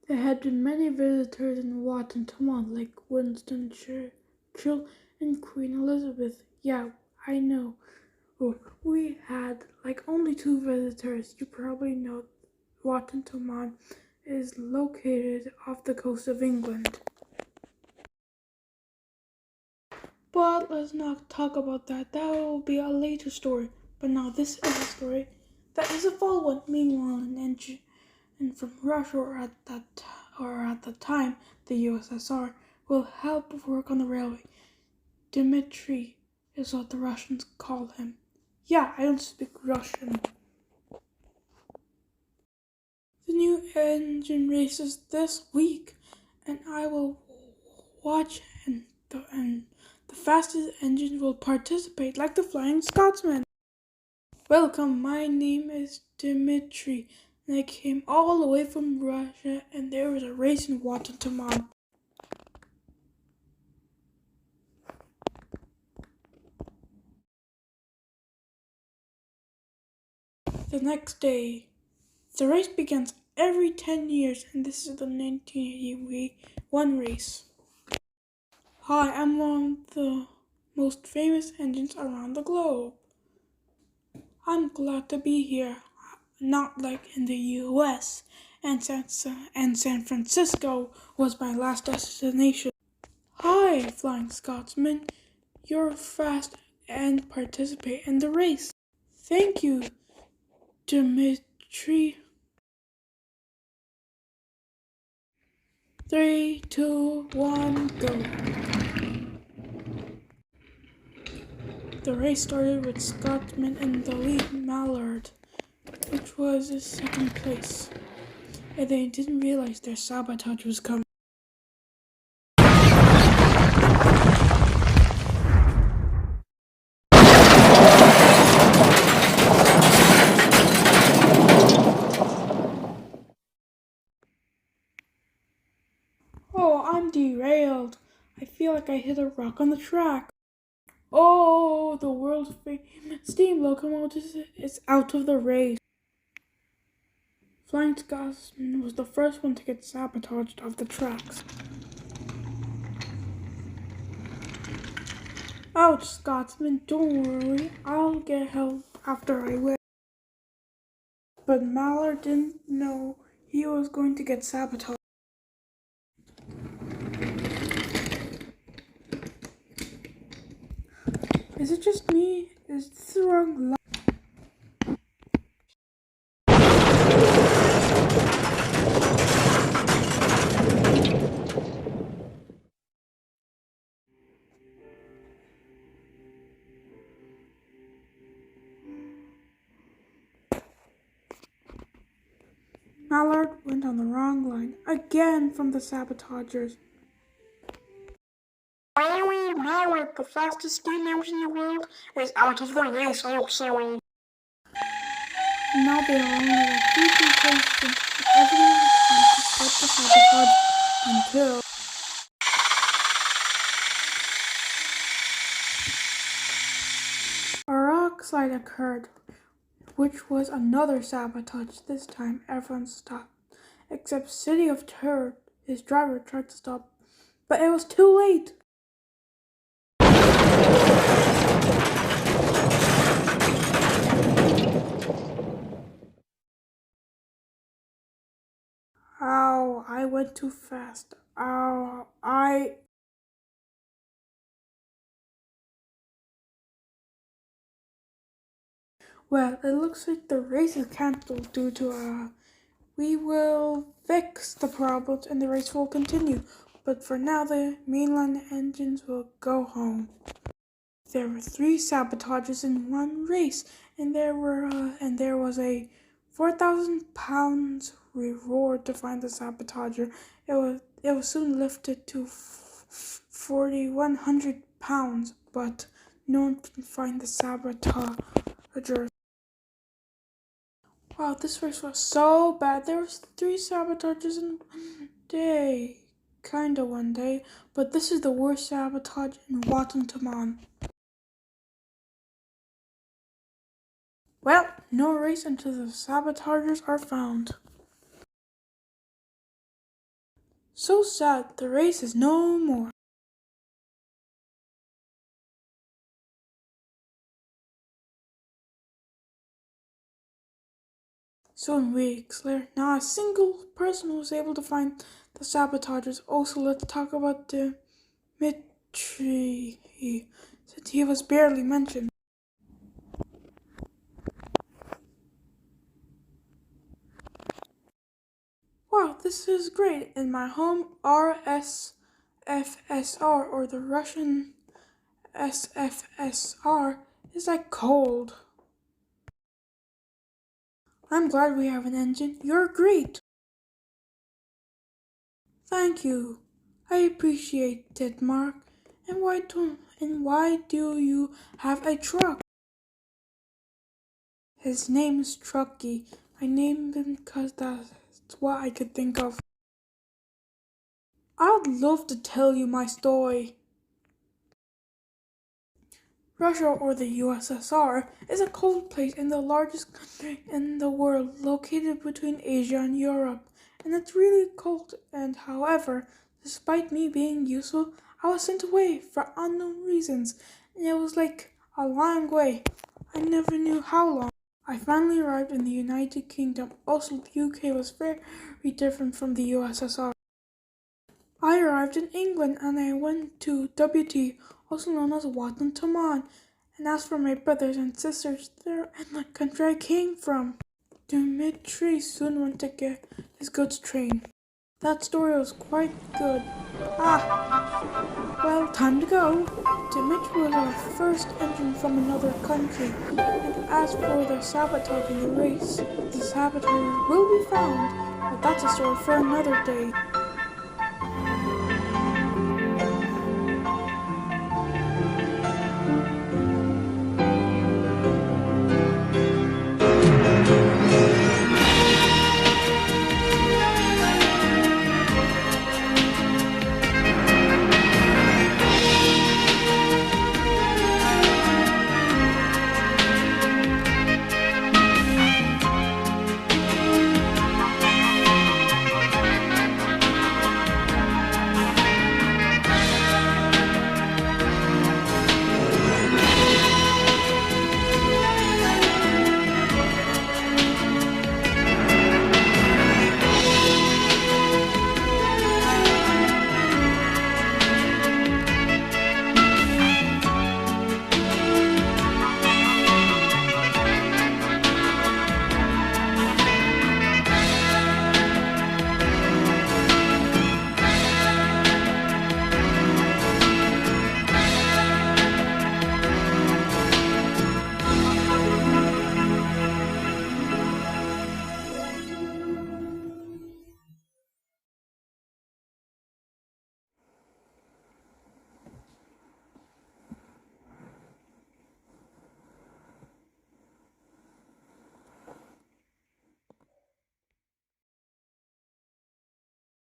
There had been many visitors in Washington, like Winston Churchill and Queen Elizabeth. Yeah, I know. Oh, we had like only two visitors. You probably know Washington is located off the coast of England. But let's not talk about that. That will be a later story. But now this is a story that is a full one. Meanwhile, an engine from Russia or at the time the USSR will help work on the railway. Dmitry is what the Russians call him. Yeah, I don't speak Russian. The new engine races this week, and I will watch, and the fastest engine will participate, like the Flying Scotsman. Welcome, my name is Dmitry, and I came all the way from Russia, and there was a race in Washington. The next day, the race begins every 10 years, and this is the 1981 race. Hi, I'm one of the most famous engines around the globe. I'm glad to be here, not like in the US, and San Francisco was my last destination. Hi, Flying Scotsman. You're fast and participate in the race. Thank you, Dmitry. 3, 2, 1, go. The race started with Scotsman in the lead, Mallard, which was his second place, and they didn't realize their sabotage was coming. Oh, I'm derailed. I feel like I hit a rock on the track. Oh, the world famous steam locomotive is out of the race. Flying Scotsman was the first one to get sabotaged off the tracks. Ouch, Scotsman, don't worry. I'll get help after I win. But Mallard didn't know he was going to get sabotaged. Is it just me? Is this the wrong line? Mallard went on the wrong line again from the sabotagers. Mallard, the fastest steam engine in the world, is out of the race also. Now they are only like 3 places, and everyone trying to stop the sabotage until a rock slide occurred, which was another sabotage. This time everyone stopped, except City of Turd. His driver tried to stop, but it was too late. Ow, I went too fast. Ow, Well, it looks like the race is cancelled due to we will fix the problems and the race will continue. But for now, the mainland engines will go home. There were 3 sabotages in one race, and there was a £4,000 reward to find the sabotager. It was soon lifted to £4,100, but no one can find the sabotager. Wow, this race was so bad. There was 3 sabotages in one day. Kinda one day, but this is the worst sabotage in Washington. Well, no race until the sabotagers are found. So sad, the race is no more. So in weeks later, not a single person was able to find the sabotagers. Also, let's talk about Dmitriy, since he was barely mentioned. Wow, this is great. In my home, RSFSR, or the Russian SFSR, is like cold. I'm glad we have an engine. You're great. Thank you. I appreciate it, Mark. And why do you have a truck? His name is Trucky. I named him because that's what I could think of. I'd love to tell you my story. Russia, or the USSR, is a cold place and the largest country in the world, located between Asia and Europe. And it's really cold, and however, despite me being useful, I was sent away for unknown reasons, and it was like a long way. I never knew how long. I finally arrived in the United Kingdom. Also, the UK was very different from the USSR. I arrived in England and I went to WT, also known as Watan Taman, and asked for my brothers and sisters there in the country I came from. Dmitry soon went to get his goods train. That story was quite good. Well, time to go. Dmitry was our first entrant from another country, and as for the sabotage in the race, the saboteur will be found, but that's a story for another day.